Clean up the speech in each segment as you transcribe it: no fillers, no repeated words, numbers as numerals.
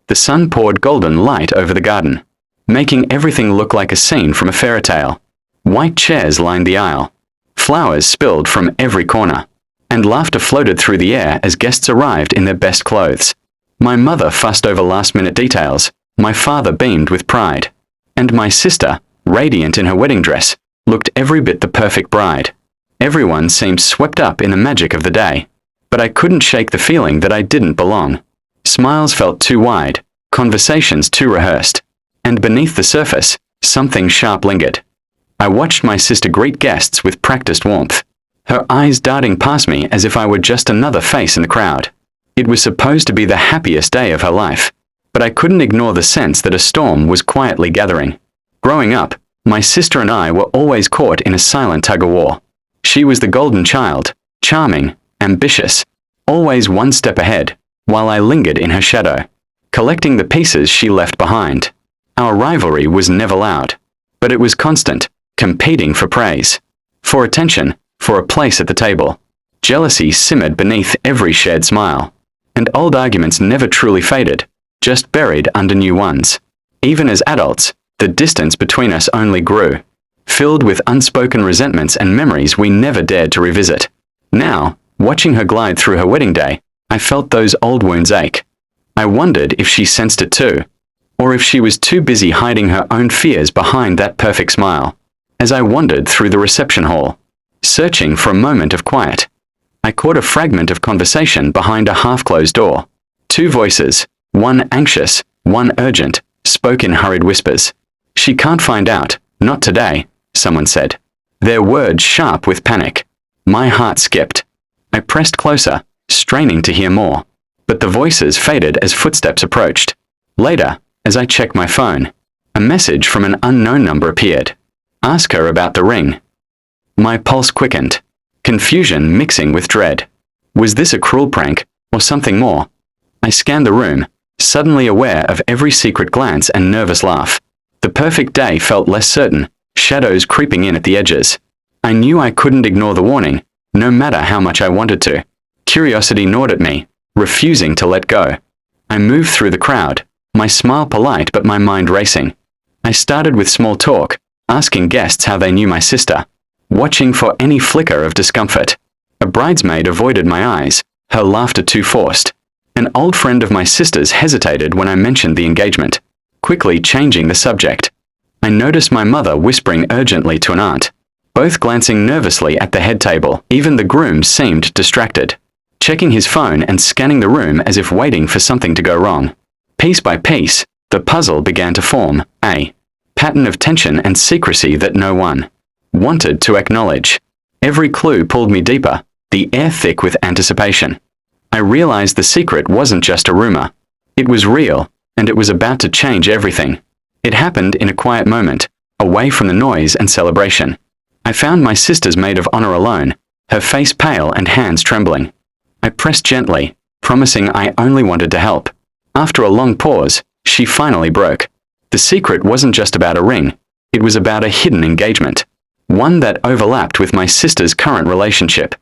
The sun poured golden light over the garden, making everything look like a scene from a fairy tale. White chairs lined the aisle. Flowers spilled from every corner, and laughter floated through the air as guests arrived in their best clothes. My mother fussed over last-minute details, my father beamed with pride, and my sister, radiant in her wedding dress, looked every bit the perfect bride. Everyone seemed swept up in the magic of the day, but I couldn't shake the feeling that I didn't belong. Smiles felt too wide, conversations too rehearsed, and beneath the surface, something sharp lingered. I watched my sister greet guests with practiced warmth, her eyes darting past me as if I were just another face in the crowd. It was supposed to be the happiest day of her life, but I couldn't ignore the sense that a storm was quietly gathering. Growing up, my sister and I were always caught in a silent tug-of-war. She was the golden child, charming, ambitious, always one step ahead, while I lingered in her shadow, collecting the pieces she left behind. Our rivalry was never loud, but it was constant, competing for praise, for attention, for a place at the table. Jealousy simmered beneath every shared smile, and old arguments never truly faded, just buried under new ones. Even as adults, the distance between us only grew, filled with unspoken resentments and memories we never dared to revisit. Now, watching her glide through her wedding day, I felt those old wounds ache. I wondered if she sensed it too, or if she was too busy hiding her own fears behind that perfect smile. As I wandered through the reception hall, searching for a moment of quiet, I caught a fragment of conversation behind a half-closed door. Two voices, one anxious, one urgent, spoke in hurried whispers. "She can't find out, not today," someone said, their words sharp with panic. My heart skipped. I pressed closer, straining to hear more, but the voices faded as footsteps approached. Later, as I checked my phone, a message from an unknown number appeared. "Ask her about the ring." My pulse quickened, confusion mixing with dread. Was this a cruel prank, or something more? I scanned the room, suddenly aware of every secret glance and nervous laugh. The perfect day felt less certain, shadows creeping in at the edges. I knew I couldn't ignore the warning, no matter how much I wanted to. Curiosity gnawed at me, refusing to let go. I moved through the crowd, my smile polite but my mind racing. I started with small talk, asking guests how they knew my sister, watching for any flicker of discomfort. A bridesmaid avoided my eyes, her laughter too forced. An old friend of my sister's hesitated when I mentioned the engagement, quickly changing the subject. I noticed my mother whispering urgently to an aunt, both glancing nervously at the head table. Even the groom seemed distracted, checking his phone and scanning the room as if waiting for something to go wrong. Piece by piece, the puzzle began to form, a pattern of tension and secrecy that no one wanted to acknowledge. Every clue pulled me deeper, the air thick with anticipation. I realized the secret wasn't just a rumor. It was real, and it was about to change everything. It happened in a quiet moment, away from the noise and celebration. I found my sister's maid of honor alone, her face pale and hands trembling. I pressed gently, promising I only wanted to help. After a long pause, she finally broke. The secret wasn't just about a ring, it was about a hidden engagement, one that overlapped with my sister's current relationship.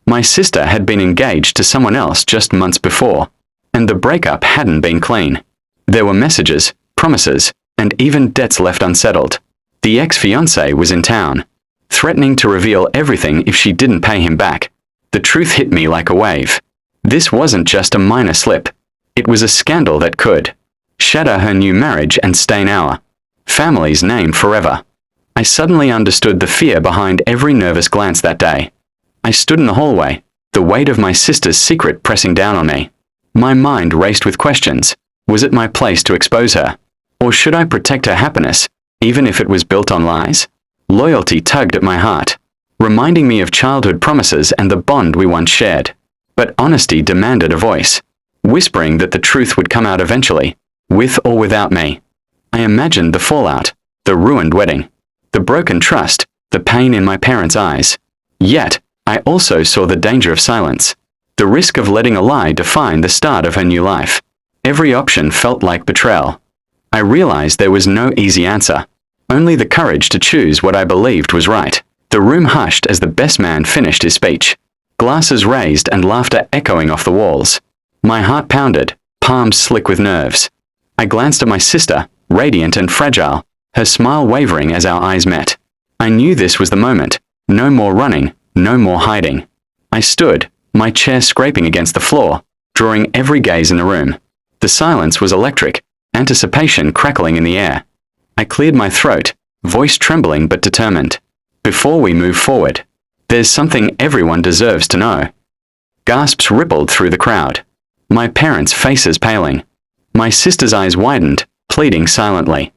My sister had been engaged to someone else just months before, and the breakup hadn't been clean. There were messages, promises, and even debts left unsettled. The ex-fiancé was in town, threatening to reveal everything if she didn't pay him back. The truth hit me like a wave. This wasn't just a minor slip. It was a scandal that could shatter her new marriage and stain our family's name forever. I suddenly understood the fear behind every nervous glance that day. I stood in the hallway, the weight of my sister's secret pressing down on me. My mind raced with questions. Was it my place to expose her? Or should I protect her happiness, even if it was built on lies? Loyalty tugged at my heart, reminding me of childhood promises and the bond we once shared. But honesty demanded a voice, whispering that the truth would come out eventually, with or without me. I imagined the fallout, the ruined wedding, the broken trust, the pain in my parents' eyes. Yet, I also saw the danger of silence, the risk of letting a lie define the start of her new life. Every option felt like betrayal. I realized there was no easy answer, only the courage to choose what I believed was right. The room hushed as the best man finished his speech, glasses raised and laughter echoing off the walls. My heart pounded, palms slick with nerves. I glanced at my sister, radiant and fragile, her smile wavering as our eyes met. I knew this was the moment. No more running, no more hiding. I stood, my chair scraping against the floor, drawing every gaze in the room. The silence was electric, anticipation crackling in the air. I cleared my throat, voice trembling but determined. Before we move forward, there's something everyone deserves to know. Gasps rippled through the crowd. My parents' faces paling. My sister's eyes widened, pleading silently.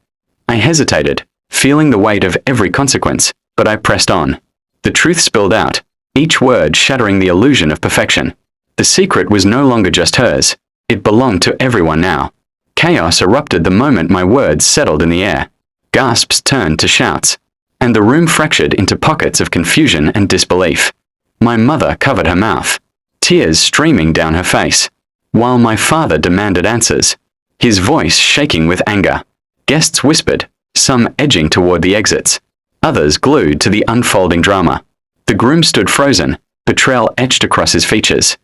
I hesitated, feeling the weight of every consequence, but I pressed on. The truth spilled out, each word shattering the illusion of perfection. The secret was no longer just hers. It belonged to everyone now. Chaos erupted the moment my words settled in the air. Gasps turned to shouts, and the room fractured into pockets of confusion and disbelief. My mother covered her mouth, tears streaming down her face, while my father demanded answers, his voice shaking with anger. Guests whispered, some edging toward the exits, others glued to the unfolding drama. The groom stood frozen, betrayal etched across his features.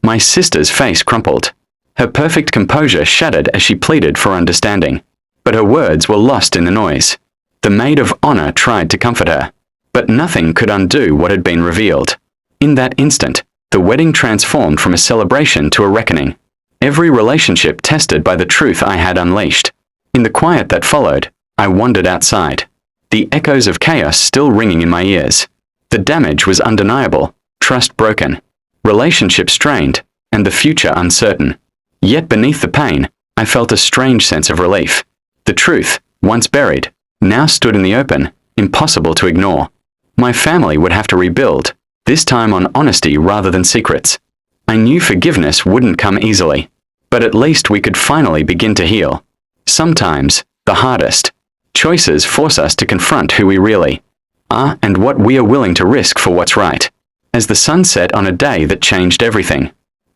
My sister's face crumpled. Her perfect composure shattered as she pleaded for understanding, but her words were lost in the noise. The maid of honor tried to comfort her, but nothing could undo what had been revealed. In that instant, the wedding transformed from a celebration to a reckoning. Every relationship tested by the truth I had unleashed. In the quiet that followed, I wandered outside, the echoes of chaos still ringing in my ears. The damage was undeniable, trust broken, relationship strained, and the future uncertain. Yet beneath the pain, I felt a strange sense of relief. The truth, once buried, now stood in the open, impossible to ignore. My family would have to rebuild, this time on honesty rather than secrets. I knew forgiveness wouldn't come easily, but at least we could finally begin to heal. Sometimes, the hardest choices force us to confront who we really are and what we are willing to risk for what's right. As the sun set on a day that changed everything,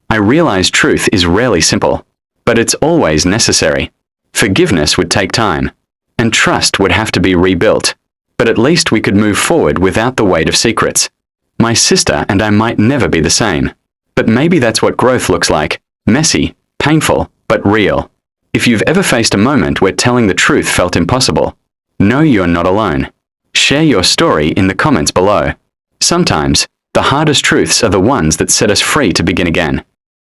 I realized truth is rarely simple, but it's always necessary. Forgiveness would take time, and trust would have to be rebuilt, but at least we could move forward without the weight of secrets. My sister and I might never be the same, but maybe that's what growth looks like, messy, painful, but real. If you've ever faced a moment where telling the truth felt impossible, know you're not alone. Share your story in the comments below. Sometimes, the hardest truths are the ones that set us free to begin again.